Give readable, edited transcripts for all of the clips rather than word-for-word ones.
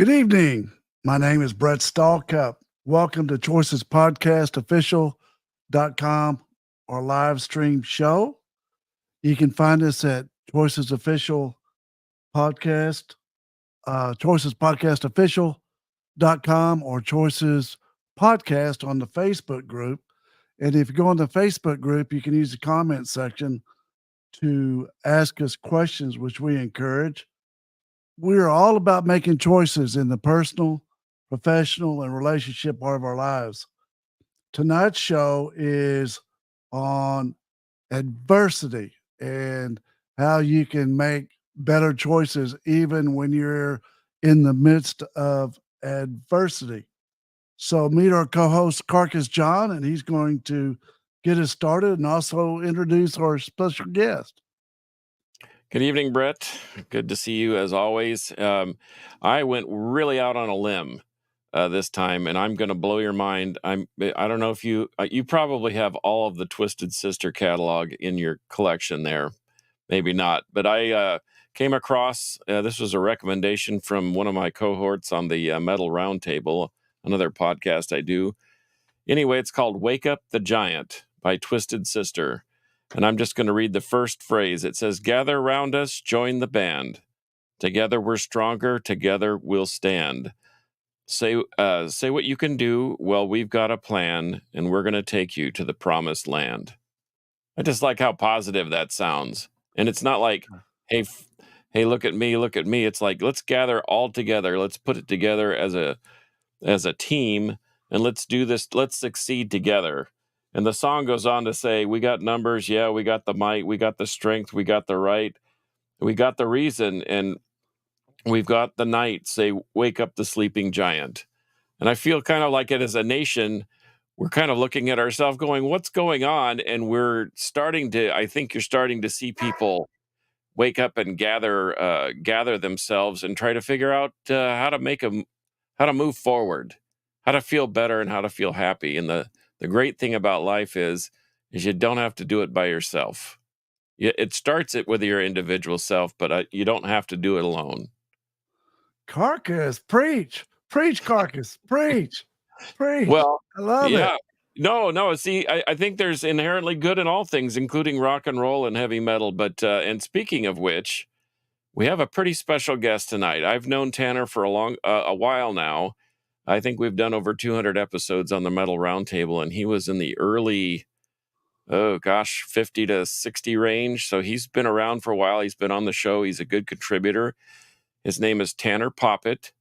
Good evening. My name is Brett Stallcup. Welcome to Choices Podcast Official.com, our live stream show. You can find us at Choices Official Podcast, Choices Podcast Official.com, or Choices Podcast on the Facebook group. And if you go on the Facebook group, you can use the comment section to ask us questions, which we encourage. We're all about making choices in the personal, professional, and relationship part of our lives. Tonight's show is on adversity and how you can make better choices even when you're in the midst of adversity. So meet our co-host Carcass John, and he's going to get us started and also introduce our special guest. Good evening, Brett. Good to see you as always. I went really out on a limb this time, and I'm going to blow your mind. I don't know if you probably have all of the Twisted Sister catalog in your collection there. Maybe not, but I came across this was a recommendation from one of my cohorts on the Metal Roundtable, another podcast I do. Anyway, it's called "Wake Up the Giant" by Twisted Sister. And I'm just going to read the first phrase. It says, "Gather around us, join the band. Together we're stronger, together we'll stand. Say what you can do. Well, we've got a plan, and we're going to take you to the promised land." I just like how positive that sounds. And it's not like, hey, look at me, look at me. It's like, let's gather all together. Let's put it together as a team, and let's do this. Let's succeed together. And the song goes on to say, we got numbers. Yeah, we got the might. We got the strength. We got the right. We got the reason. And we've got the night. Say, wake up the sleeping giant. And I feel kind of like it as a nation, we're kind of looking at ourselves going, what's going on? And I think you're starting to see people wake up and gather themselves and try to figure out how to move forward, how to feel better and how to feel happy. And the great thing about life is you don't have to do it by yourself. It starts it with your individual self, but you don't have to do it alone. Carcass, preach, Carcass, preach. Well, I love yeah. it. No. See, I think there's inherently good in all things, including rock and roll and heavy metal. But and speaking of which, we have a pretty special guest tonight. I've known Tanner for a while now. I think we've done over 200 episodes on the Metal Roundtable, and he was in the early, 50 to 60 range. So he's been around for a while. He's been on the show. He's a good contributor. His name is Tanner Poppet,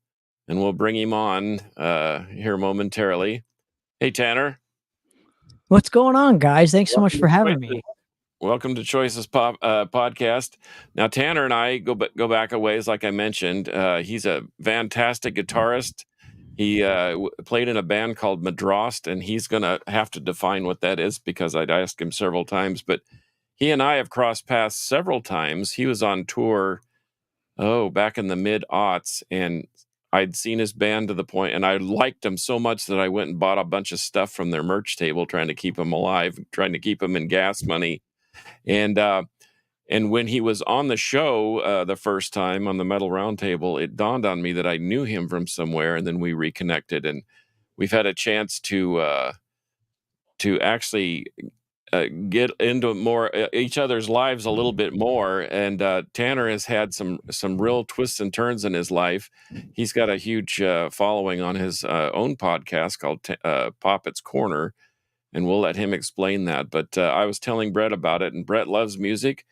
and we'll bring him on here momentarily. Hey, Tanner. What's going on, guys? Thanks so much for having me. Welcome to Choices Podcast. Now, Tanner and I go back a ways, like I mentioned. He's a fantastic guitarist. He played in a band called Madrost, and he's going to have to define what that is because I'd asked him several times. But he and I have crossed paths several times. He was on tour, back in the mid-aughts, and I'd seen his band to the point, and I liked him so much that I went and bought a bunch of stuff from their merch table, trying to keep him alive, trying to keep him in gas money. And when he was on the show the first time on the Metal Roundtable, it dawned on me that I knew him from somewhere, and then we reconnected, and we've had a chance to actually get into more each other's lives a little bit more. And Tanner has had some real twists and turns in his life. He's got a huge following on his own podcast called Poppet's Corner, and we'll let him explain that. But I was telling Brett about it, and Brett loves music.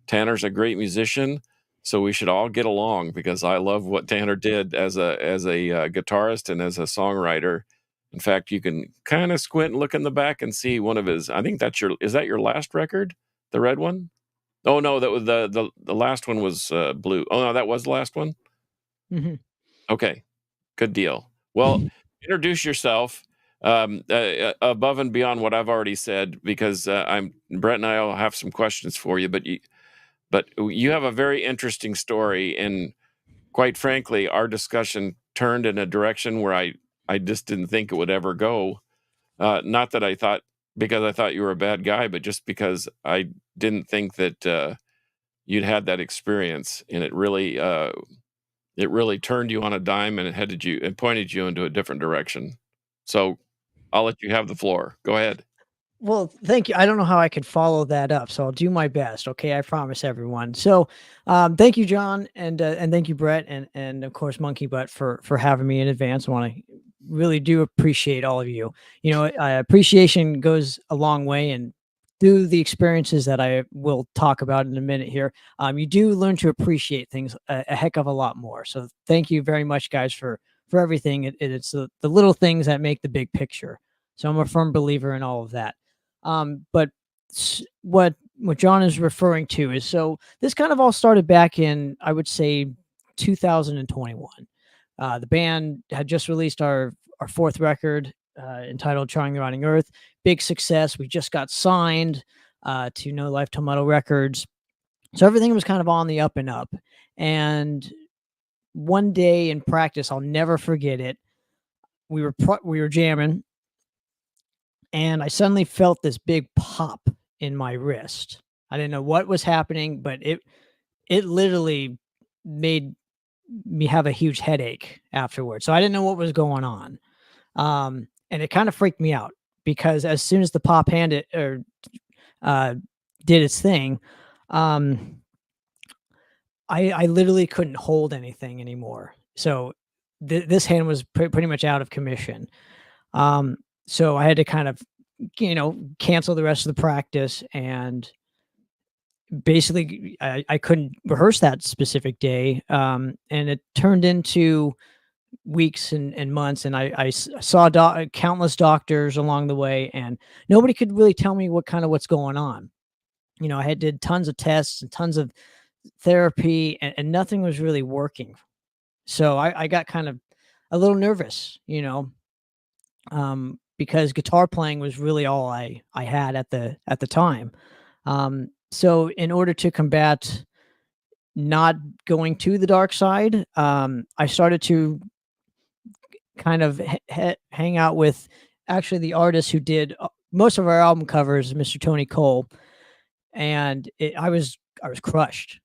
Tanner's a great musician, so we should all get along because I love what Tanner did as a guitarist and as a songwriter. In fact, you can kind of squint and look in the back and see one of his. I think is that your last record, the red one? Oh no, that was the last one was blue. Oh no, that was the last one. Mm-hmm. Okay, good deal. Well, introduce yourself. Above and beyond what I've already said, because Brett and I will have some questions for you, but you have a very interesting story, and quite frankly, our discussion turned in a direction where I just didn't think it would ever go. Not that because I thought you were a bad guy, but just because I didn't think that you'd had that experience, and it really it really turned you on a dime and it headed you and pointed you into a different direction. So I'll let you have the floor. Go ahead. Well, thank you. I don't know how I could follow that up, so I'll do my best. Okay, I promise everyone. So, thank you, John, and thank you, Brett, and of course, Monkey Butt for having me in advance. I want to really do appreciate all of you. You know, appreciation goes a long way, and through the experiences that I will talk about in a minute here, you do learn to appreciate things a heck of a lot more. So, thank you very much, guys, for everything. It's the little things that make the big picture. So, I'm a firm believer in all of that. But what John is referring to is, so this kind of all started back in, I would say, 2021. The band had just released our fourth record, entitled "Charting the Rotting Earth." Big success. We just got signed to No Life Till Metal Records, so everything was kind of on the up and up. And one day in practice, I'll never forget it. We were jamming, and I suddenly felt this big pop in my wrist. I didn't know what was happening, but it literally made me have a huge headache afterwards. So I didn't know what was going on. And it kind of freaked me out because as soon as the pop uh, did its thing, um, I literally couldn't hold anything anymore. So this hand was pretty much out of commission. So I had to kind of, cancel the rest of the practice, and basically I couldn't rehearse that specific day. And it turned into weeks and months, and I saw countless doctors along the way, and nobody could really tell me what's going on. I had did tons of tests and tons of therapy, and nothing was really working. So I got kind of a little nervous, because guitar playing was really all I had at the time. So in order to combat not going to the dark side, I started to kind of hang out with actually the artist who did most of our album covers, Mr. Tony Cole, and I was crushed.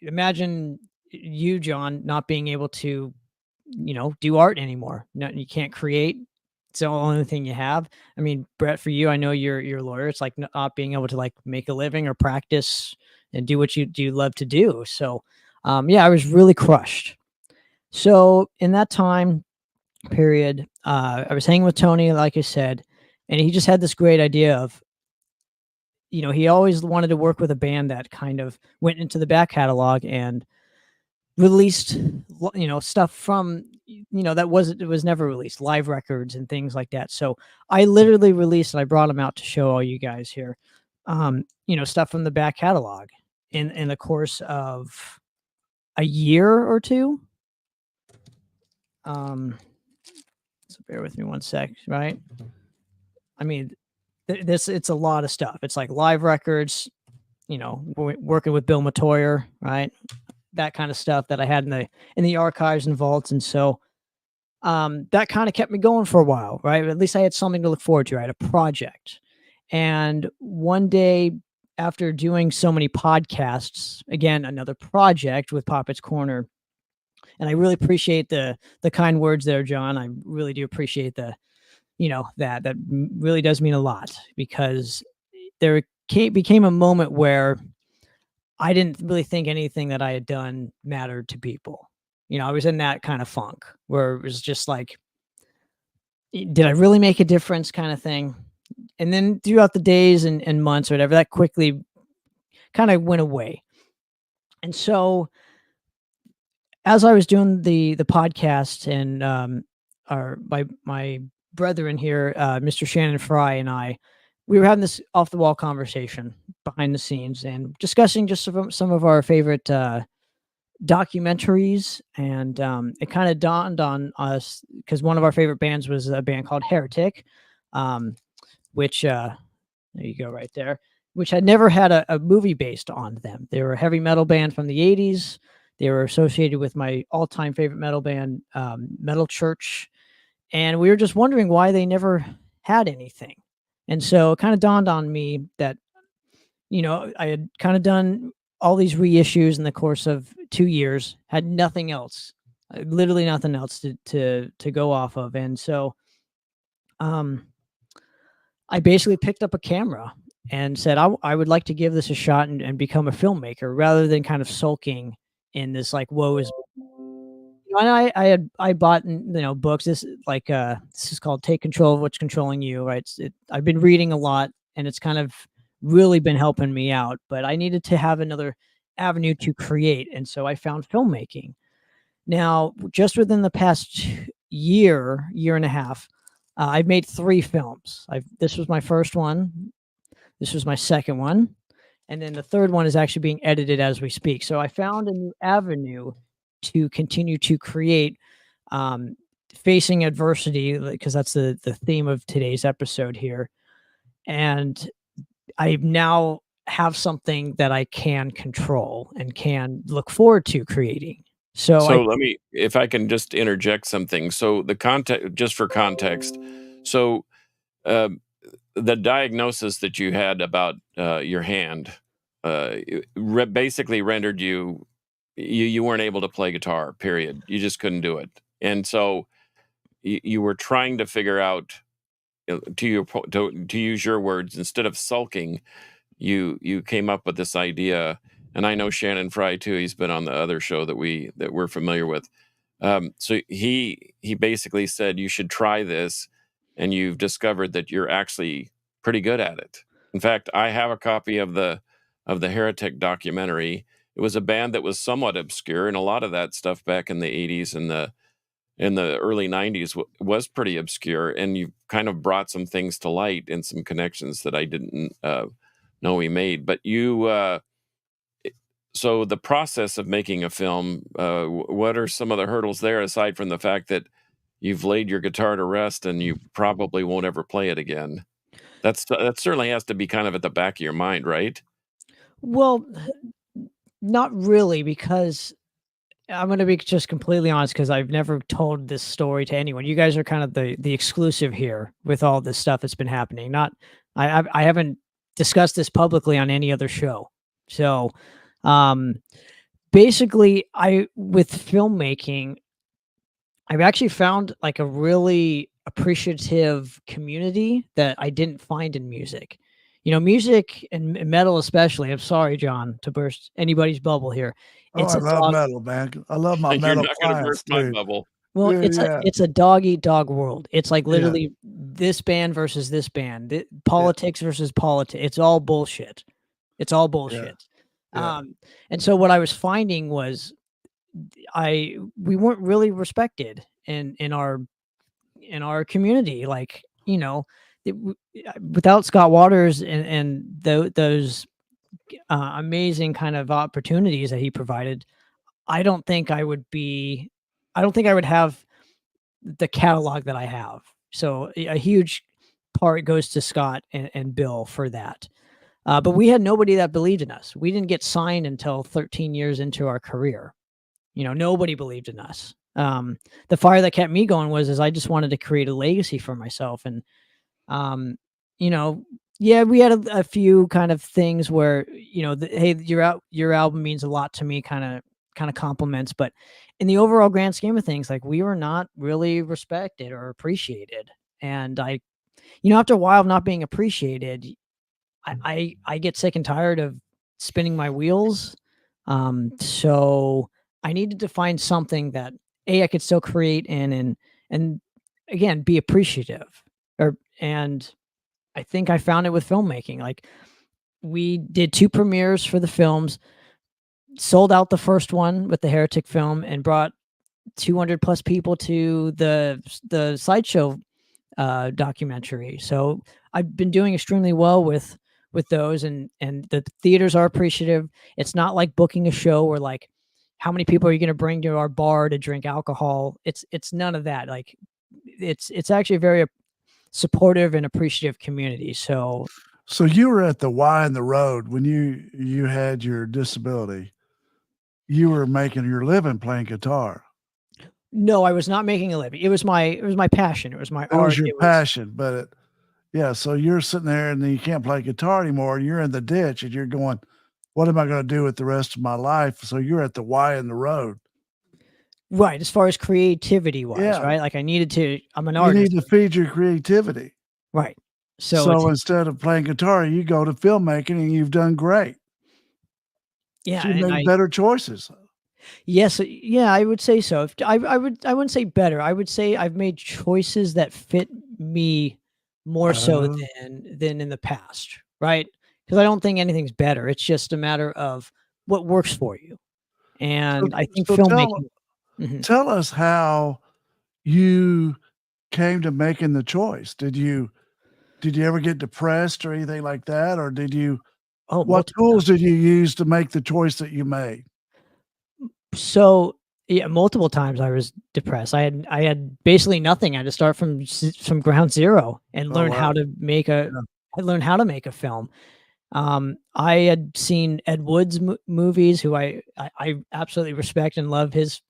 Imagine you, John, not being able to, do art anymore. No, you can't create. It's the only thing you have. I mean, Brett, for you, I know you're a lawyer. It's like not being able to like make a living or practice and do what you love to do. So, yeah, I was really crushed. So in that time period, I was hanging with Tony, like I said, and he just had this great idea of, he always wanted to work with a band that kind of went into the back catalog and released, stuff from, that was never released, live records and things like that. So I literally released, and I brought them out to show all you guys here, stuff from the back catalog in the course of a year or two. So bear with me one sec, right? I mean, it's a lot of stuff. It's like live records, working with Bill Matoyer, right? That kind of stuff that I had in the archives and vaults. And so that kind of kept me going for a while, right? At least I had something to look forward to, right? A project. And one day, after doing so many podcasts, again, another project with Poppet's Corner, and I really appreciate the kind words there, John. I really do appreciate that really does mean a lot, because there became a moment where I didn't really think anything that I had done mattered to people. I was in that kind of funk where it was just like, did I really make a difference kind of thing? And then throughout the days and months or whatever, that quickly kind of went away. And so as I was doing the podcast, and my brethren here, Mr. Shannon Fry and I, we were having this off the wall conversation behind the scenes and discussing just some of our favorite documentaries. And it kind of dawned on us, because one of our favorite bands was a band called Heretic, which there you go right there, which had never had a movie based on them. They were a heavy metal band from the 80s. They were associated with my all-time favorite metal band, Metal Church. And we were just wondering why they never had anything. And so it kind of dawned on me that, I had kind of done all these reissues in the course of 2 years, had nothing else, literally nothing else to go off of. And so, um, I basically picked up a camera and said, I would like to give this a shot and become a filmmaker rather than kind of sulking in this like, woe is. And I bought, books. This is called Take Control of What's Controlling You, right? I've been reading a lot, and it's kind of really been helping me out. But I needed to have another avenue to create, and so I found filmmaking. Now, just within the past year and a half, I've made 3 films. This was my first one. This was my second one, and then the third one is actually being edited as we speak. So I found a new avenue to continue to create, facing adversity, because that's the theme of today's episode here. And I now have something that I can control and can look forward to creating. So So let me, if I can just interject something. So the context, just for context, so uh, the diagnosis that you had about your hand basically rendered you weren't able to play guitar. Period. You just couldn't do it, and so you were trying to figure out, to use your words, instead of sulking, you came up with this idea. And I know Shannon Fry too. He's been on the other show that we're familiar with. So he basically said you should try this, and you've discovered that you're actually pretty good at it. In fact, I have a copy of the Heretic documentary. It was a band that was somewhat obscure, and a lot of that stuff back in the 80s and the early 90s was pretty obscure, and you kind of brought some things to light and some connections that I didn't know we made. But so the process of making a film, what are some of the hurdles there, aside from the fact that you've laid your guitar to rest and you probably won't ever play it again? That certainly has to be kind of at the back of your mind, right? well, not really, because I'm going to be just completely honest, because I've never told this story to anyone. You guys are kind of the exclusive here with all this stuff that's been happening. Not, I haven't discussed this publicly on any other show. So, basically, with filmmaking, I've actually found like a really appreciative community that I didn't find in music. Music and metal especially. I'm sorry, John, to burst anybody's bubble here. Oh, It's I a love dog. metal, man. I love my You're metal not going to clients burst my too. bubble. Well, Yeah, yeah. it's a dog eat dog world. It's like Yeah. literally this band versus this band, politics versus politics. It's all bullshit. It's all bullshit. Yeah. And so what I was finding was we weren't really respected in our community. Like, without Scott Waters and those amazing kind of opportunities that he provided, I don't think I would have the catalog that I have. So a huge part goes to Scott and Bill for that. But we had nobody that believed in us. We didn't get signed until 13 years into our career. Nobody believed in us. The fire that kept me going is I just wanted to create a legacy for myself. And, yeah, we had a few kind of things where, hey, your album means a lot to me, kind of compliments. But in the overall grand scheme of things, like, we were not really respected or appreciated. And after a while of not being appreciated, I get sick and tired of spinning my wheels. So I needed to find something that I could still create in and again be appreciative. And I think I found it with filmmaking. Like, we did 2 premieres for the films, sold out the first one with the Heretic film, and brought 200 plus people to the Sideshow documentary. So I've been doing extremely well with those, and the theaters are appreciative. It's not like booking a show where, like, how many people are you going to bring to our bar to drink alcohol? It's none of that. Like, it's actually a very supportive and appreciative community. So you were at the Y in the Road when you had your disability. You were making your living playing guitar. no, I was not making a living. It was my passion. It was my It art. was your passion, but yeah. So you're sitting there and then you can't play guitar anymore. And you're in the ditch and you're going, what am I going to do with the rest of my life? So you're at the Y in the road. Right, as far as creativity wise, Yeah. right? Like I needed to. I'm an You artist, need to feed your creativity. right? So So it's instead of playing guitar, you go to filmmaking, and you've done great. yeah, So you and made better choices. yes, yeah, I would say so. If I wouldn't say better. I would say I've made choices that fit me more so Oh. than in the past, right? Because I don't think anything's better. It's just a matter of what works for you. So And I think so filmmaking. Mhm. tell us how you came to making the choice. Did you ever get depressed or anything like that? Or Oh, what multiple tools times. did you use to make the choice that you made? So, yeah, multiple times I was depressed. I had basically nothing. I had to start from ground zero and Oh, learn wow. how to make a Yeah. I learned how to make a film. I had seen Ed Wood's movies, who I absolutely respect and love his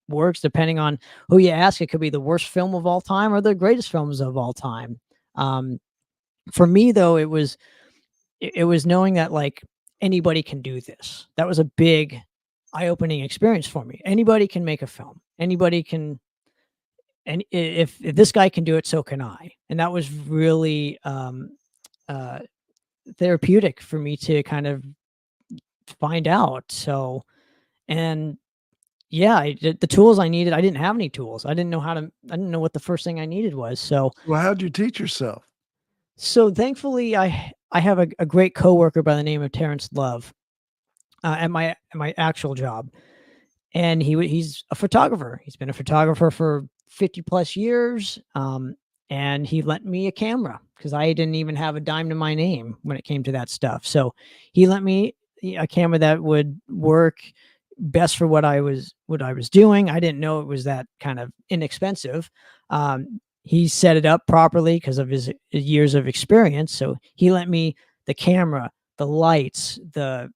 works. Depending on who you ask, it could be the worst film of all time or the greatest films of all time. Um, for me, though, it was knowing that like anybody can do this. That was a big eye-opening experience for me. Anybody can make a film. Anybody can, and if this guy can do it, so can I. And that was really uh, therapeutic for me to kind of find out. So, and yeah, the tools I needed, I didn't have any tools. I didn't know what the first thing I needed was. Well, how'd you teach yourself? So thankfully, I have a great coworker by the name of Terrence Love at my actual job, and he's a photographer. He's been a photographer for 50 plus years. And he lent me a camera because I didn't even have a dime to my name when it came to that stuff. So he lent me a camera that would work best for what I was doing. I didn't know it was that kind of inexpensive. He set it up properly because of his years of experience. So he lent me the camera, the lights, the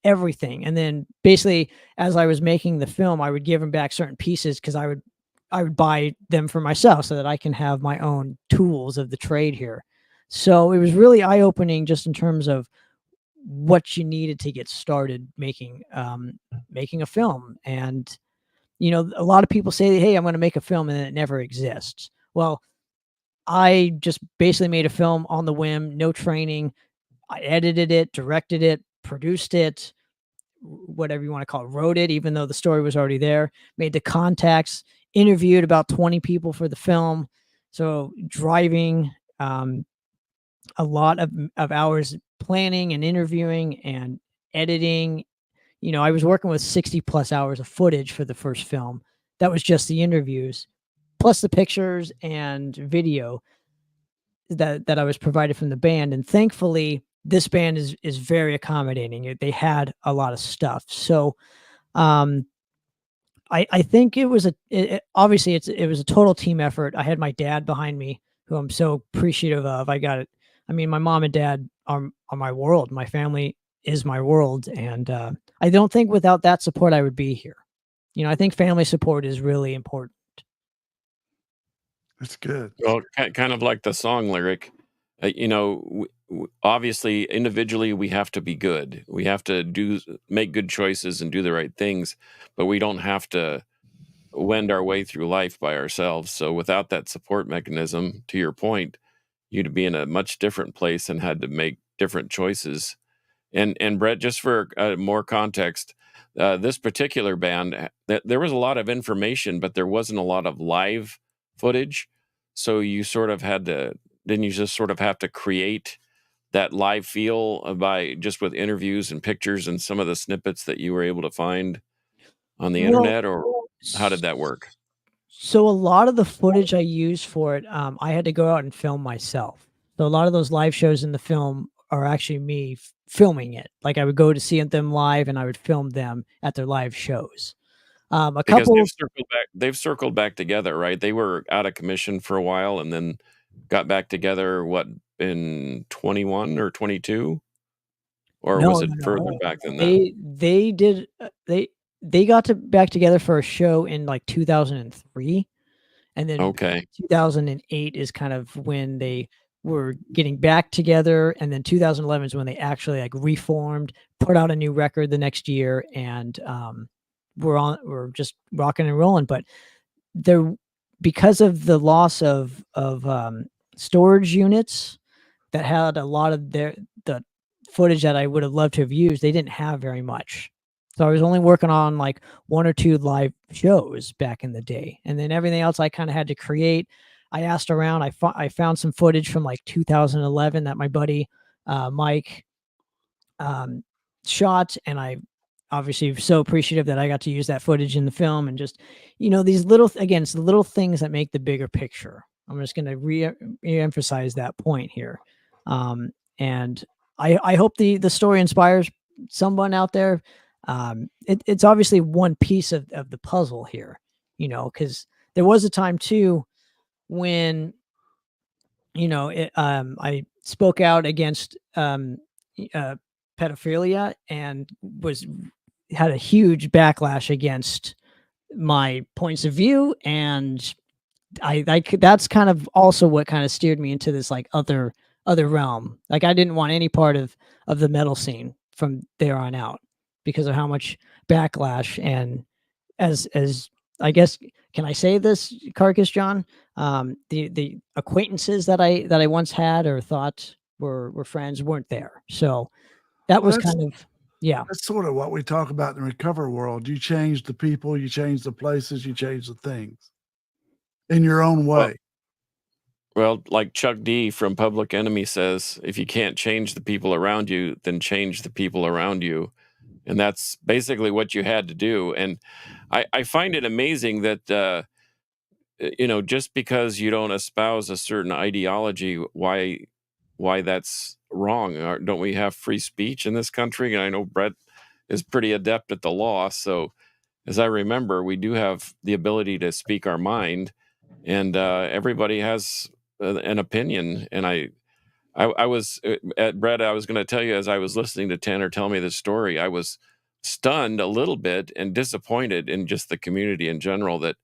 everything. And then basically as I was making the film, I would give him back certain pieces because I would buy them for myself so that I can have my own tools of the trade here. So it was really eye-opening just in terms of what you needed to get started making a film. And a lot of people say, hey, I'm going to make a film, and then it never exists. Well, I just basically made a film on the whim, no training. I edited it, directed it, produced it, whatever you want to call it, wrote it, even though the story was already there, made the contacts, interviewed about 20 people for the film. So driving a lot of hours planning and interviewing and editing. I was working with 60 plus hours of footage for the first film. That was just the interviews, plus the pictures and video that I was provided from the band. And thankfully, this band is very accommodating. They had a lot of stuff. So um I think it was obviously it was a total team effort. I had my dad behind me, who I'm so appreciative of. I got it. I mean, my mom and dad are my world. My family is my world, and I don't think without that support I would be here. I think family support is really important. That's good. Well, kind of like the song lyric, obviously, individually, we have to be good. We have to make good choices and do the right things, but we don't have to wend our way through life by ourselves. So without that support mechanism, to your point, you'd be in a much different place and had to make different choices. And Brett, just for more context, this particular band, there was a lot of information, but there wasn't a lot of live footage. So you sort of didn't you just sort of have to create that live feel by just with interviews and pictures and some of the snippets that you were able to find on the Well, internet, or how did that work? so a lot of the footage I used for it, I had to go out and film myself. So a lot of those live shows in the film are actually me filming it. Like I would go to see them live, and I would film them at their live shows. A Because couple, they've circled back together, right? They were out of commission for a while and then got back together, what, in 21 or 22? Or no, was no, it further no. back than that? They did they got back together for a show in like 2003, and then Okay. 2008 is kind of when they were getting back together, and then 2011 is when they actually like reformed, put out a new record the next year, and we're just rocking and rolling. But there, because of the loss of storage units that had a lot of the footage that I would have loved to have used, they didn't have very much. So I was only working on like 1 or 2 live shows back in the day, and then everything else I kind of had to create. I asked around. I found some footage from like 2011 that my buddy Mike shot, and I obviously so appreciative that I got to use that footage in the film. And just, these little, again, it's the little things that make the bigger picture. I'm just going to re-emphasize that point here. And I hope the story inspires someone out there. It's obviously one piece of the puzzle here, because there was a time too when, I spoke out against pedophilia and had a huge backlash against my points of view, and that's kind of also what kind of steered me into this like other realm. Like I didn't want any part of the metal scene from there on out because of how much backlash, and as I guess, can I say this, Carcass John? The acquaintances that I once had or thought were friends weren't there. So that Well, was kind of, yeah. That's sort of what we talk about in the recovery world. You change the people, you change the places, you change the things in your own way. Well, like Chuck D from Public Enemy says, if you can't change the people around you, then change the people around you. And that's basically what you had to do. And I find it amazing that, just because you don't espouse a certain ideology, why that's wrong. Don't we have free speech in this country? And I know Brett is pretty adept at the law. So as I remember, we do have the ability to speak our mind, and everybody has an opinion. And I was at Brett. I was going to tell you, as I was listening to Tanner tell me this story, I was stunned a little bit and disappointed in just the community in general that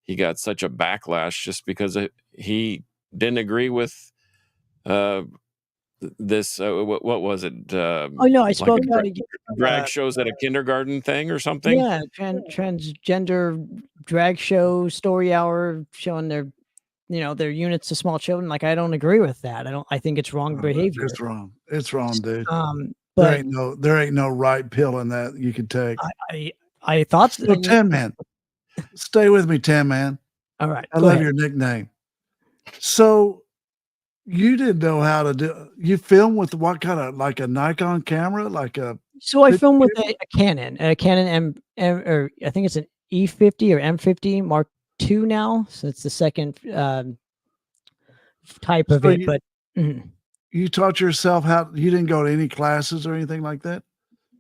he got such a backlash just because he didn't agree with this. What was it? Oh no, I like spoke a out again. drag shows at a kindergarten thing or something. Yeah, transgender drag show, story hour, showing their their units to small children. Like I don't agree with that. I think it's wrong behavior. It's wrong. It's wrong, dude. But there ain't no right pill in that you could take. I thought So, Tan Man, stay with me, Tan Man. All right, I love your nickname. So you didn't know how to do. You film with what kind of, like a Nikon camera, like a. So I filmed with a Canon M, or I think it's an E50 or M50 Mark II now. So it's the second type of it. But you taught yourself how. You didn't go to any classes or anything like that.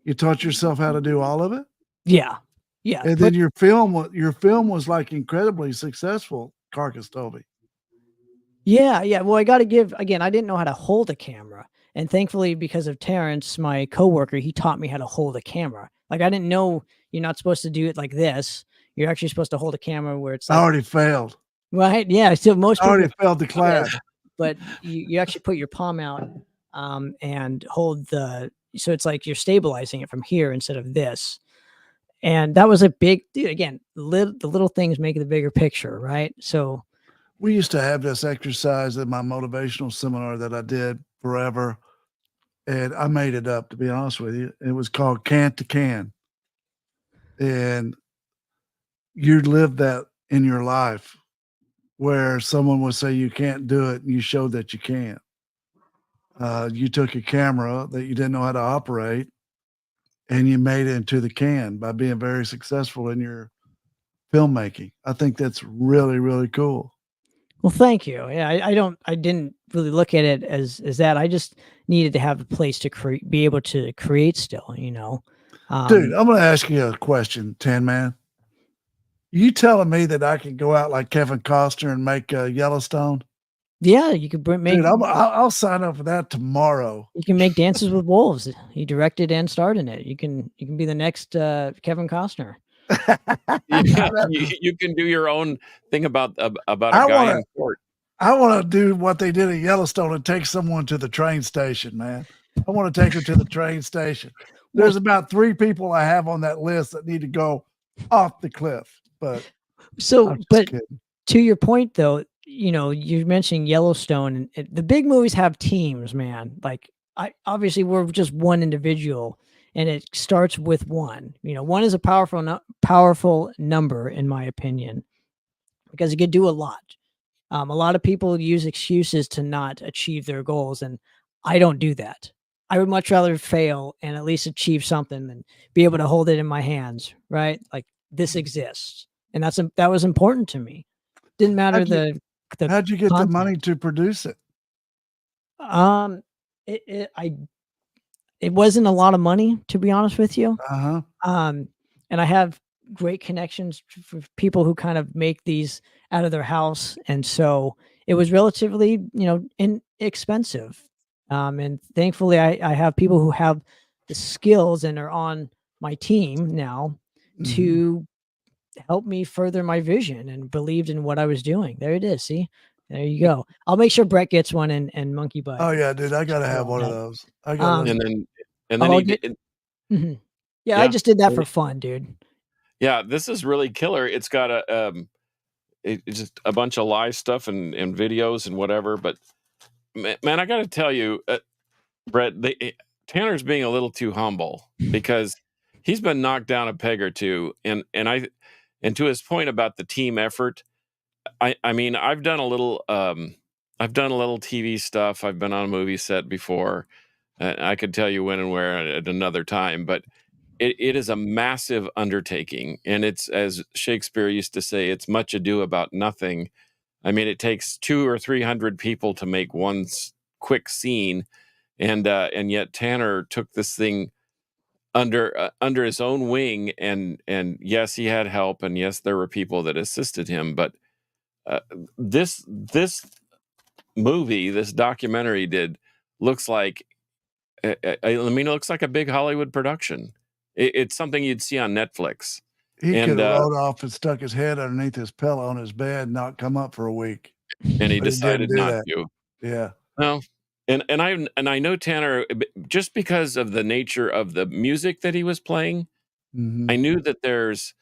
You taught yourself how to do all of it. Yeah. And then your film was like incredibly successful. Carcass told me. Yeah. Well, I got to give, again, I didn't know how to hold a camera. And thankfully, because of Terrence, my coworker, he taught me how to hold a camera. Like I didn't know you're not supposed to do it like this. You're actually supposed to hold a camera where it's like, I already failed. Right. Yeah. So most people already failed the class. But you actually put your palm out and hold so it's like you're stabilizing it from here instead of this. And that was a big deal. Again, the little things make the bigger picture, right? So we used to have this exercise in my motivational seminar that I did forever. And I made it up, to be honest with you. It was called Can to Can. And you live that in your life where someone would say you can't do it and you showed that you can. You took a camera that you didn't know how to operate and you made it into the can by being very successful in your filmmaking. I think that's really, really cool. Well, thank you. Yeah, I didn't really look at it as that. I just needed to have a place to be able to create still, Dude, I'm going to ask you a question, Tan Man. You telling me that I can go out like Kevin Costner and make Yellowstone? Yeah, you could make. Dude, I'll sign up for that tomorrow. You can make Dances with Wolves. He directed and starred in it. You can be the next Kevin Costner. Yeah, you can do your own thing about a guy in court. I want to do what they did at Yellowstone and take someone to the train station, man. I want to take her to the train station. There's about 3 people I have on that list that need to go off the cliff. But So, I'm just but kidding. to your point though, you mentioned Yellowstone and the big movies have teams, man. Like obviously we're just one individual and it starts with one. One is a powerful number in my opinion because it could do a lot. A lot of people use excuses to not achieve their goals, and I don't do that. I would much rather fail and at least achieve something than be able to hold it in my hands, right? Like this exists, and that was important to me. Didn't matter How'd you, the how'd you get the content. money to produce it? It, it wasn't a lot of money, to be honest with you. Uh-huh. And I have great connections for people who kind of make these out of their house, and so it was relatively, inexpensive. And thankfully, I have people who have the skills and are on my team now Mhm. to help me further my vision and believed in what I was doing. There it is. See, there you go. I'll make sure Brett gets one and Monkey Butt. Oh yeah, dude, I gotta for have all one of that. those. I gotta Um, listen. And then I'll he get. did, Mhm. Yeah, I yeah. just did that for fun, dude. Yeah, this is really killer. It's got it's just a bunch of live stuff and videos and whatever. But man, I got to tell you, Brett, Tanner's being a little too humble because he's been knocked down a peg or two, and to his point about the team effort, I mean, I've done a little TV stuff. I've been on a movie set before. I could tell you when and where at another time, but it is a massive undertaking, and it's, as Shakespeare used to say, it's much ado about nothing. I mean, it takes 200 or 300 people to make one quick scene, and yet Tanner took this thing under his own wing, and yes, he had help, and yes, there were people that assisted him, but uh, this movie, this documentary, looks like I mean, it looks like a big Hollywood production. It's something you'd see on Netflix. He And could have rode off and stuck his head underneath his pillow on his bed and not come up for a week. he But he didn't decided do not that. to. Yeah. Well, I know Tanner just because of the nature of the music that he was playing. Mhm. I knew that there's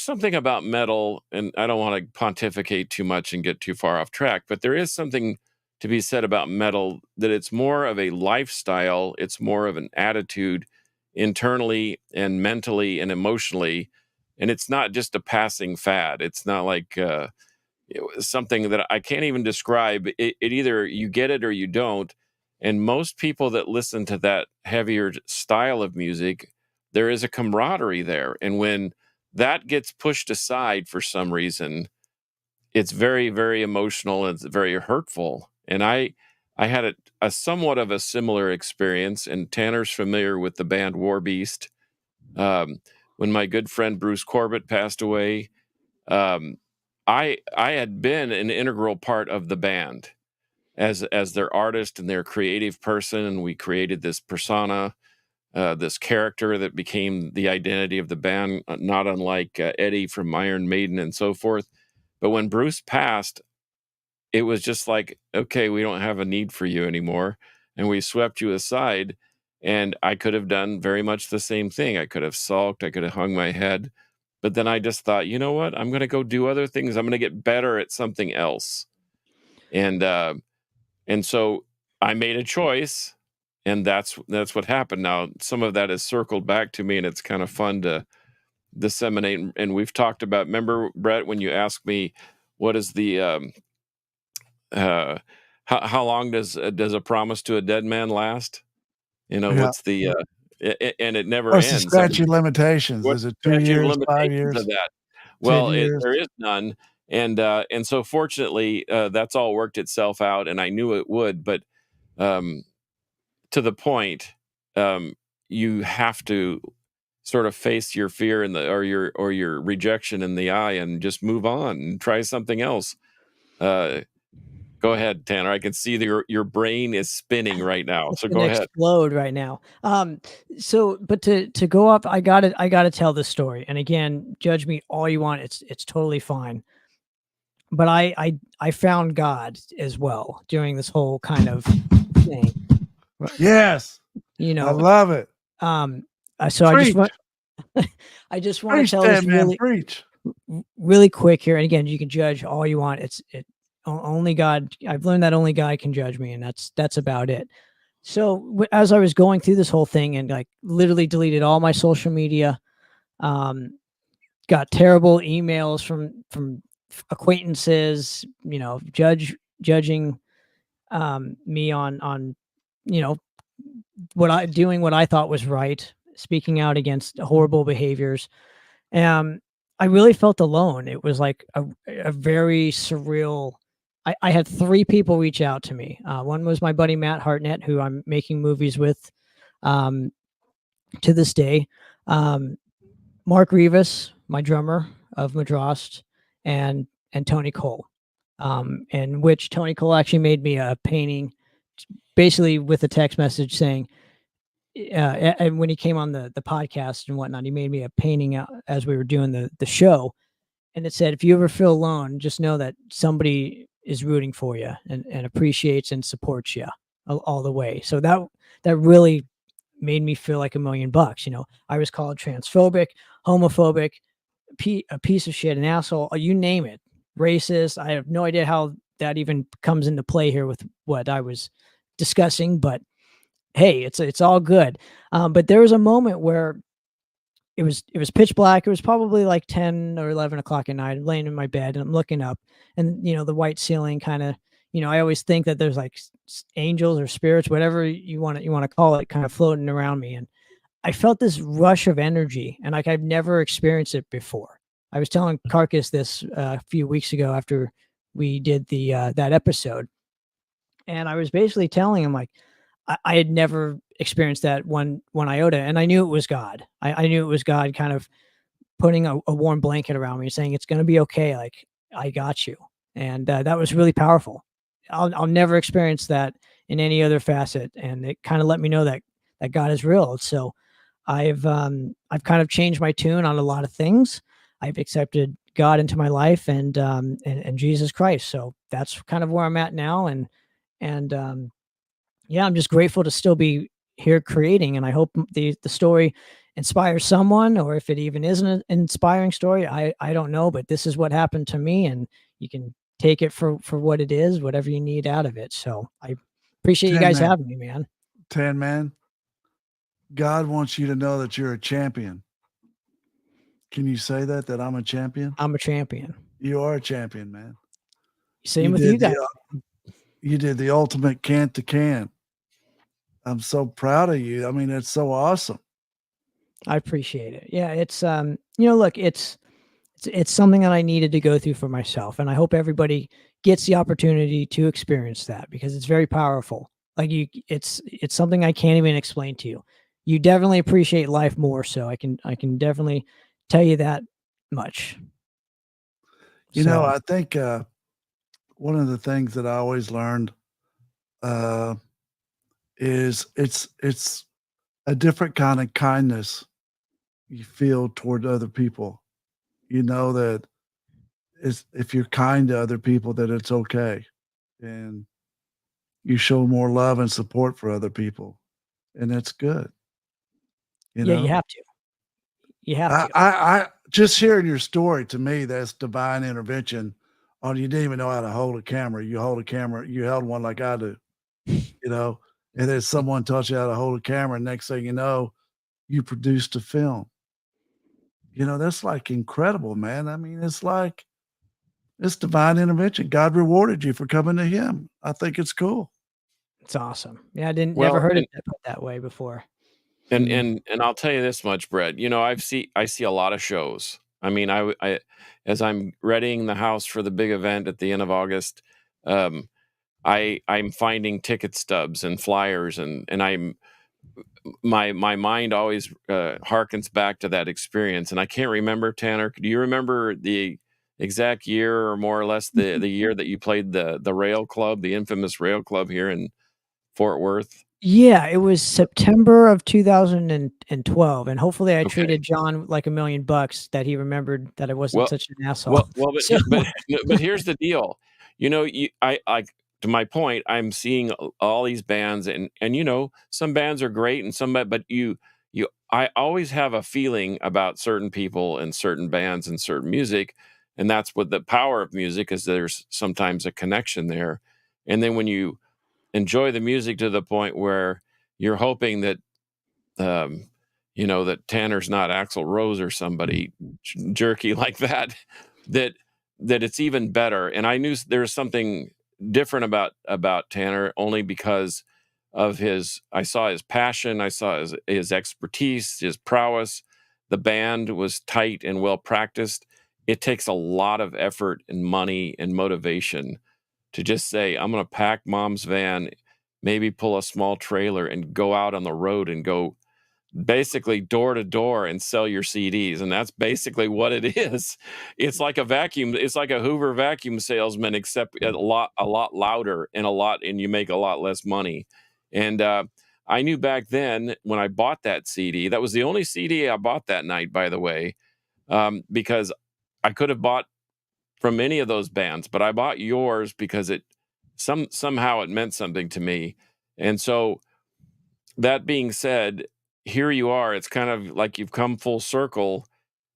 something about metal, and I don't want to pontificate too much and get too far off track, but there is something to be said about metal, that it's more of a lifestyle, it's more of an attitude internally and mentally and emotionally, and it's not just a passing fad. It's not like something that I can't even describe. It either you get it or you don't. And most people that listen to that heavier style of music, there is a camaraderie there. And when that gets pushed aside for some reason, it's very, very emotional and it's very hurtful. And I had a somewhat of a similar experience. And Tanner's familiar with the band War Beast. When my good friend Bruce Corbett passed away, um, I had been an integral part of the band as their artist and their creative person, and we created this persona, this character that became the identity of the band, not unlike Eddie from Iron Maiden and so forth. But when Bruce passed, it was just like, okay, we don't have a need for you anymore, and we swept you aside. And I could have done very much the same thing. I could have sulked, I could have hung my head, but then I just thought, you know what? I'm going to go do other things. I'm going to get better at something else. And so I made a choice, and that's what happened. Now, some of that has circled back to me, and it's kind of fun to disseminate. And we've talked about, remember, Brett, when you asked me what is the uh how long does a promise to a dead man last? Yeah. What's the and it never What's the ends. I mean, statute of limitations? what's Is it the 2 statute of years, 5 limitations years, of that? 10 Well, years? there is none, and so fortunately, that's all worked itself out, and I knew it would. But um, to the point, um, you have to sort of face your fear in the or your rejection in the eye, and just move on and try something else. Uh, Go ahead, Tanner. I can see that your brain is spinning right now. It's So gonna go ahead. explode right now. So but to go up, I gotta tell this story. And again, judge me all you want. It's totally fine. but I found God as well during this whole kind of thing. Yes, You I know, love it. so I just Preach, want I just want to preach, tell that this man, preach. really quick here. And again, you can judge all you want. Only God. I've learned that only God can judge me, and that's about it. So as I was going through this whole thing and like literally deleted all my social media, got terrible emails from acquaintances, judging me on what I thought was right, speaking out against horrible behaviors. Um, I really felt alone. It was like a very surreal. I had 3 people reach out to me. One was my buddy Matt Hartnett, who I'm making movies with um, to this day. Um, Mark Rivas, my drummer of Madrost, and Tony Cole, in which Tony Cole actually made me a painting, basically with a text message saying, and when he came on the podcast and whatnot, he made me a painting as we were doing the show, and it said, "If you ever feel alone, just know that somebody is rooting for you and appreciates and supports you all the way." So that really made me feel like $1,000,000. I was called transphobic, homophobic, a piece of shit, an asshole, you name it, racist. I have no idea how that even comes into play here with what I was discussing, but hey, it's all good. But there was a moment where it was pitch black. It was probably like 10 or 11 o'clock at night. I'm laying in my bed and I'm looking up, and the white ceiling kind of, I always think that there's like angels or spirits, whatever you want to call it, kind of floating around me. And I felt this rush of energy, and like I've never experienced it before. I was telling Carcass this a few weeks ago after we did the that episode, and I was basically telling him like I had never experienced that one iota, and I knew it was God. I knew it was God kind of putting a warm blanket around me, saying it's going to be okay. Like I got you, and that was really powerful. I'll never experience that in any other facet, and it kind of let me know that God is real. So I've kind of changed my tune on a lot of things. I've accepted God into my life and Jesus Christ. So that's kind of where I'm at now, and yeah, I'm just grateful to still be here creating, and I hope the story inspires someone, or if it even isn't an inspiring story, I don't know, but this is what happened to me, and you can take it for what it is, whatever you need out of it. So I appreciate you 10 guys man, having me, man. 10 man. God wants you to know that you're a champion. Can you say that I'm a champion? I'm a champion. You are a champion, man. Same with you guys. You did the ultimate can to can. I'm so proud of you. I mean, it's so awesome. I appreciate it. Yeah, it's look, it's something that I needed to go through for myself, and I hope everybody gets the opportunity to experience that because it's very powerful. Like it's something I can't even explain to you. You definitely appreciate life more, so I can definitely tell you that much. I think one of the things that I always learned is it's a different kind of kindness you feel toward other people. You know that if you're kind to other people, that it's okay, and you show more love and support for other people, and that's good. You Yeah, you know, have to. You have I, to. I, I just hearing your story to me, that's divine intervention. Oh, you didn't even know how to hold a camera. You hold a camera. You held one like I do. And then someone taught you how to hold a camera. And next thing you know, you produced a film. That's like incredible, man. I mean, it's divine intervention. God rewarded you for coming to Him. I think it's cool. It's awesome. Yeah, I didn't never Well, heard and it put that way before. and Mm. and I'll tell you this much, Brett. I see a lot of shows. I mean, as I'm readying the house for the big event at the end of August, um, I'm finding ticket stubs and flyers, and I'm my mind always harkens back to that experience. And I can't remember, Tanner. Do you remember the exact year, or more or less the year that you played the Rail Club, the infamous Rail Club here in Fort Worth? Yeah, it was September of 2012, and hopefully I Okay. treated John like $1,000,000 that he remembered that I wasn't Well, such an asshole. well, So but here's the deal. You know, I to my point, I'm seeing all these bands, and you know, some bands are great and some, but I always have a feeling about certain people and certain bands and certain music, and that's what the power of music is. There's sometimes a connection there, and then when you enjoy the music to the point where you're hoping that um, you know, that Tanner's not Axl Rose or somebody jerky like that, that it's even better. And I knew there's something different about Tanner only because of his. I saw his passion, I saw his expertise, his prowess. The band was tight and well practiced. It takes a lot of effort and money and motivation to just say, I'm going to pack mom's van, maybe pull a small trailer and go out on the road and go basically door to door and sell your CDs. And that's basically what it is. It's like a vacuum. It's like a Hoover vacuum salesman, except a lot louder and and you make a lot less money. And I knew back then when I bought that CD, that was the only CD I bought that night, by the way, because I could have bought from any of those bands, but I bought yours because somehow it meant something to me. And so that being said, here you are. It's kind of like you've come full circle,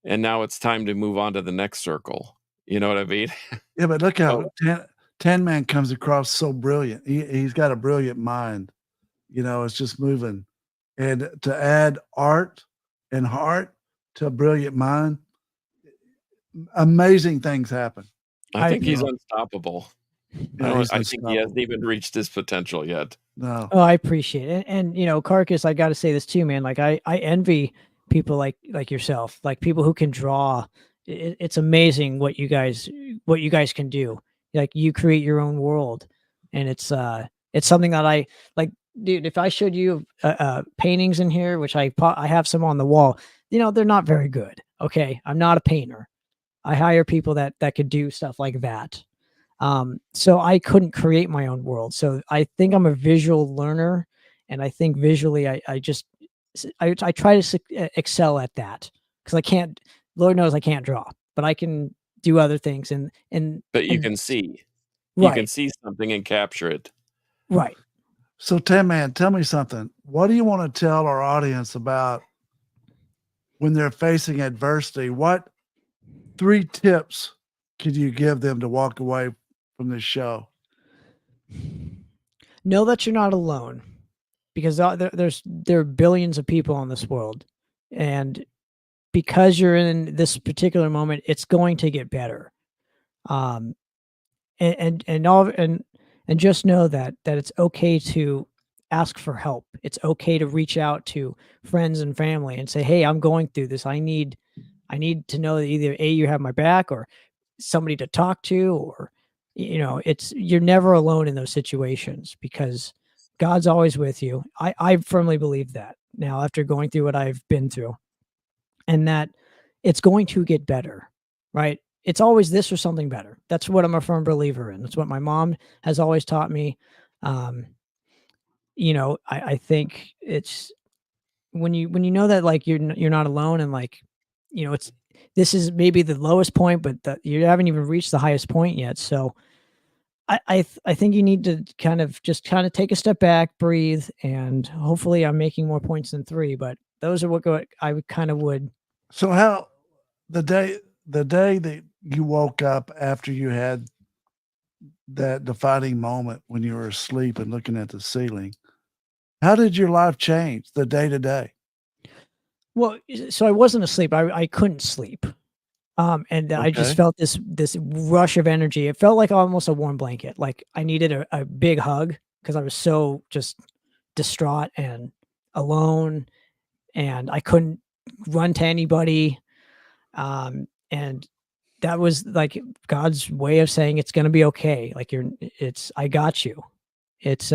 and now it's time to move on to the next circle. You know what I mean? Yeah, but look So how Tan Man comes across so brilliant. He's got a brilliant mind. You know, it's just moving. And to add art and heart to a brilliant mind, amazing things happen. I I think You he's know, unstoppable. yeah, he's I think he hasn't unstoppable. even reached his potential yet. No. Oh, I appreciate it. And you know, Carcass, I got to say this too, man. Like I envy people like yourself, like people who can draw. It's amazing what you guys can do. Like you create your own world, and it's something that I like, dude. If I showed you paintings in here, which I have some on the wall, you know, they're not very good. Okay, I'm not a painter. I hire people that could do stuff like that. So I couldn't create my own world. So I think I'm a visual learner, and I think visually, I just I try to excel at that because I can't. Lord knows I can't draw, but I can do other things. But And you can right, see something and capture it. right. So Tan Man, tell me something. What do you want to tell our audience about when they're facing adversity? What 3 tips could you give them to walk away from this show? Know that you're not alone, because there are billions of people on this world, and because you're in this particular moment, it's going to get better. Um, and all and just know that it's okay to ask for help. It's okay to reach out to friends and family and say, "Hey, I'm going through this. I need to know that either A, you have my back, or somebody to talk to, or you know, it's you're never alone in those situations because God's always with you." I firmly believe that now after going through what I've been through, and that it's going to get better, right? It's always this or something better. That's what I'm a firm believer in. That's what my mom has always taught me. Um, you know, I think it's when you know that like you're not alone, and like, you know, it's this is maybe the lowest point, but you haven't even reached the highest point yet. So I think you need to kind of take a step back, breathe, and hopefully I'm making more points than three. But those are what I would kind of would. So how the day that you woke up after you had that defining moment when you were asleep and looking at the ceiling, how did your life change the day to day? Well, so I wasn't asleep. I couldn't sleep. And I just Okay. felt this rush of energy. It felt like almost a warm blanket. Like I needed a big hug because I was so just distraught and alone, and I couldn't run to anybody. And that was like God's way of saying it's gonna be okay. Like I got you. It's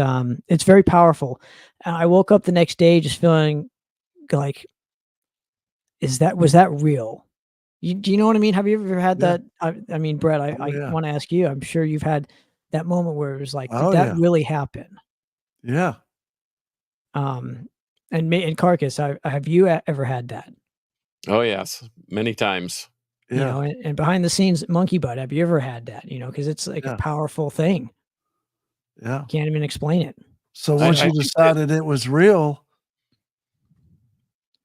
very powerful. And I woke up the next day just feeling like, was that real? Do you know what I mean? Have you ever had Yeah. that? I mean, Brett, Oh, I yeah. want to ask you. I'm sure you've had that moment where it was like, did Oh, that yeah. really happen? Yeah. And Carcass, have you ever had that? Oh yes, many times. You Yeah. know, and behind the scenes, Monkey Butt, have you ever had that? You know, because it's like a Yeah. powerful thing. Yeah. Can't even explain it. So I once you think that decided it was real,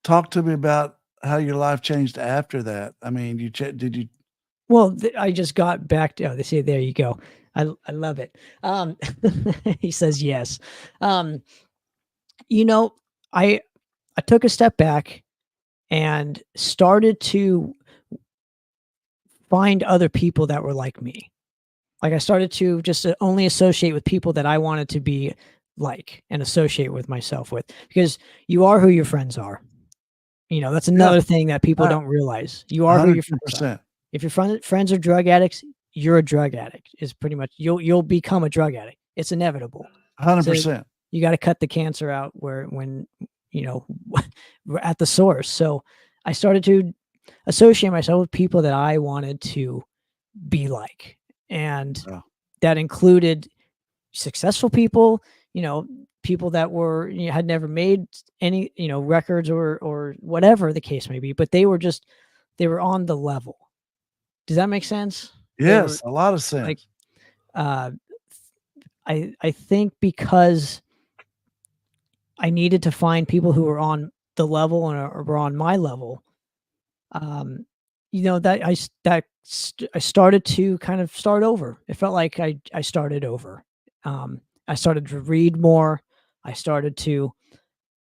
talk to me about how your life changed after that. I mean, did you Well, I just got back to. Oh, they say there you go. I love it. He says yes. Um, you know, I I took a step back and started to find other people that were like me. Like I started to just only associate with people that I wanted to be like and associate with myself with, because you are who your friends are. You know, that's Yeah, another thing that people I don't realize. You are who your friends are. 110%. If your friends are drug addicts, you're a drug addict. Is pretty much you'll become a drug addict. It's inevitable. So 100%. you got to cut the cancer out where when you know we're at the source. So I started to associate myself with people that I wanted to be like, and Yeah. that included successful people, you know, people that were had never made any records or whatever the case may be, but they were on the level. Does that make sense? They were Yes, a lot of like, sense. uh, I think because I needed to find people who were on the level and or were on my level. Um, I started to kind of start over. It felt like I started over. I started to read more. I started to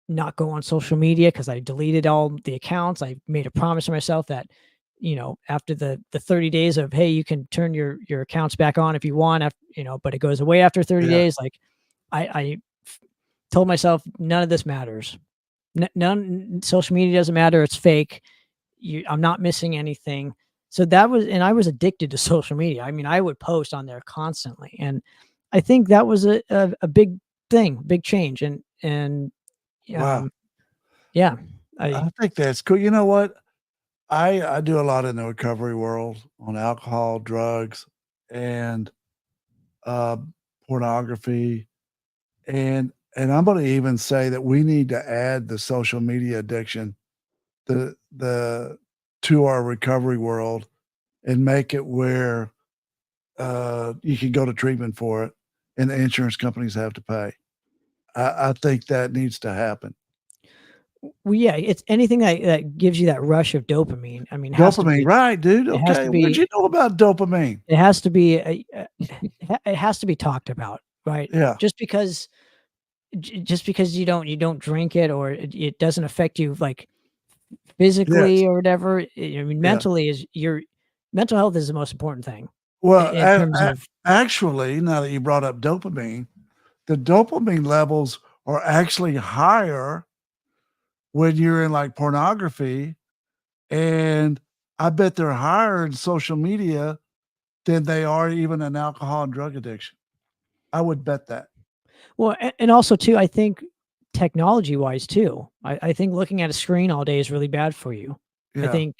not go on social media because I deleted all the accounts. I made a promise to myself that, after the 30 days of, hey, you can turn your accounts back on if you want, but it goes away after 30 Yeah. days. Like I told myself none of this matters. None social media doesn't matter. It's fake. I'm not missing anything. So that was, and I was addicted to social media. I mean, I would post on there constantly, and I think that was a big thing, big change, and Wow. yeah, I I think that's cool. You know what? I do a lot in the recovery world on alcohol, drugs, and, uh, pornography, and I'm gonna even say that we need to add the social media addiction, the to our recovery world and make it where, you can go to treatment for it, and the insurance companies have to pay. I think that needs to happen. well, yeah, it's anything that gives you that rush of dopamine. I mean, Dopamine, right, dude, it has okay. to What'd be you know about dopamine? it has to be it has to be talked about, right? Yeah, Just because you don't drink it, or it doesn't affect you like yes, physically or whatever. I mean, yeah. mentally is your mental health is the most important thing Well, in terms a of. actually, now that you brought up dopamine, the dopamine levels are actually higher when you're in, like, pornography, and I bet they're higher in social media than they are even in alcohol and drug addiction. I would bet that. Well, and also too, I think technology wise too, I think looking at a screen all day is really bad for you. I Yeah, think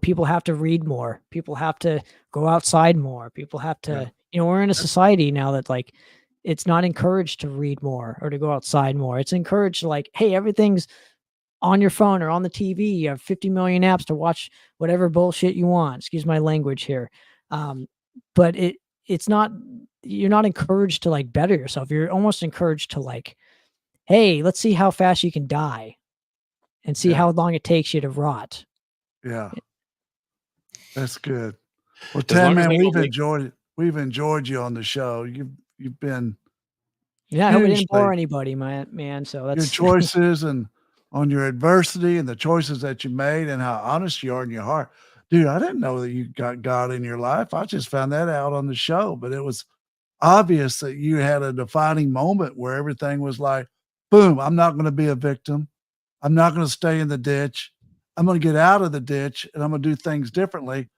people have to read more. People have to go outside more. People have yeah. to, we're in a That's society now that like it's not encouraged to read more or to go outside more. It's encouraged to like, hey, everything's on your phone or on the TV. You have 50 million apps to watch whatever bullshit you want. Excuse my language here. Um, but it's not, you're not encouraged to like better yourself. You're almost encouraged to like, hey, let's see how fast you can die and see yeah, how long it takes you to rot. yeah. That's good. Well, as Tam, long as man, they don't make we've enjoyed you on the show. You've been Yeah, I hope I didn't bore hugely anybody, man. So your that's choices and on your adversity and the choices that you made and how honest you are in your heart. Dude, I didn't know that you got God in your life. I just found that out on the show, but it was obvious that you had a defining moment where everything was like, boom, I'm not going to be a victim. I'm not going to stay in the ditch. I'm going to get out of the ditch and I'm going to do things differently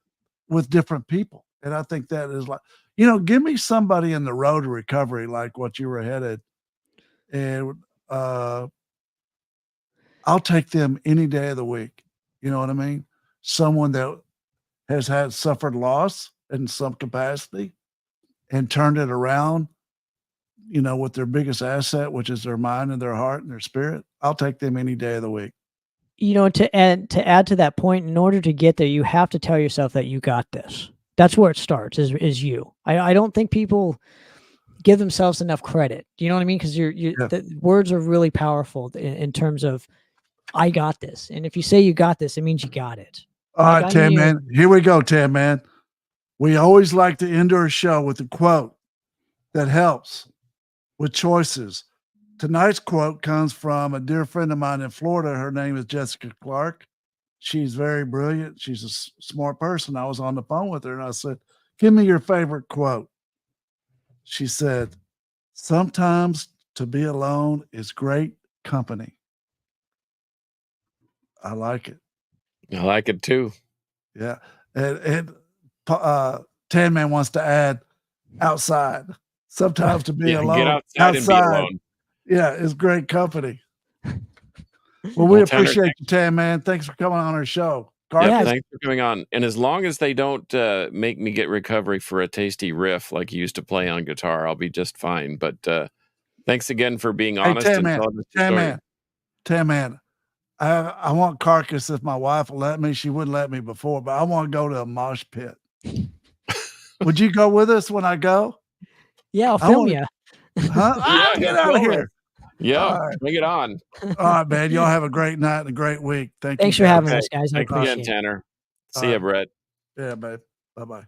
with different people. And I think that is like, give me somebody in the road to recovery like what you were headed. And I'll take them any day of the week. You know what I mean? Someone that has had suffered loss in some capacity and turned it around with their biggest asset, which is their mind and their heart and their spirit, I'll take them any day of the week. To add to that point, in order to get there, you have to tell yourself that you got this. That's where it starts. Is you. I don't think people give themselves enough credit. Do you know what I mean? Because the words are really powerful in terms of I got this. And if you say you got this, it means you got it. All right, Tan Man. Here we go, Tan Man. We always like to end our show with a quote that helps with choices. Tonight's quote comes from a dear friend of mine in Florida. Her name is Jessica Clark. She's very brilliant. She's a smart person. I was on the phone with her and I said, give me your favorite quote. She said, sometimes to be alone is great company. I like it. I like it too. Yeah. And Tan Man wants to add outside. Sometimes to be alone. Get outside and be alone. Yeah, it's great company. Well, we appreciate you, Tan Man. Thanks for coming on our show. Yeah, thanks for coming on. And as long as they don't make me get recovery for a tasty riff like you used to play on guitar, I'll be just fine. But thanks again for being honest. Tan Man, I want Carcass if my wife will let me. She wouldn't let me before, but I want to go to a mosh pit. Would you go with us when I go? Yeah, I'll film you. Huh? Get out of here. Yeah, bring it on. All right, man. Y'all have a great night and a great week. Thanks for having us, guys. Thanks again, Tanner. See ya, Brett. Yeah, babe. Bye-bye.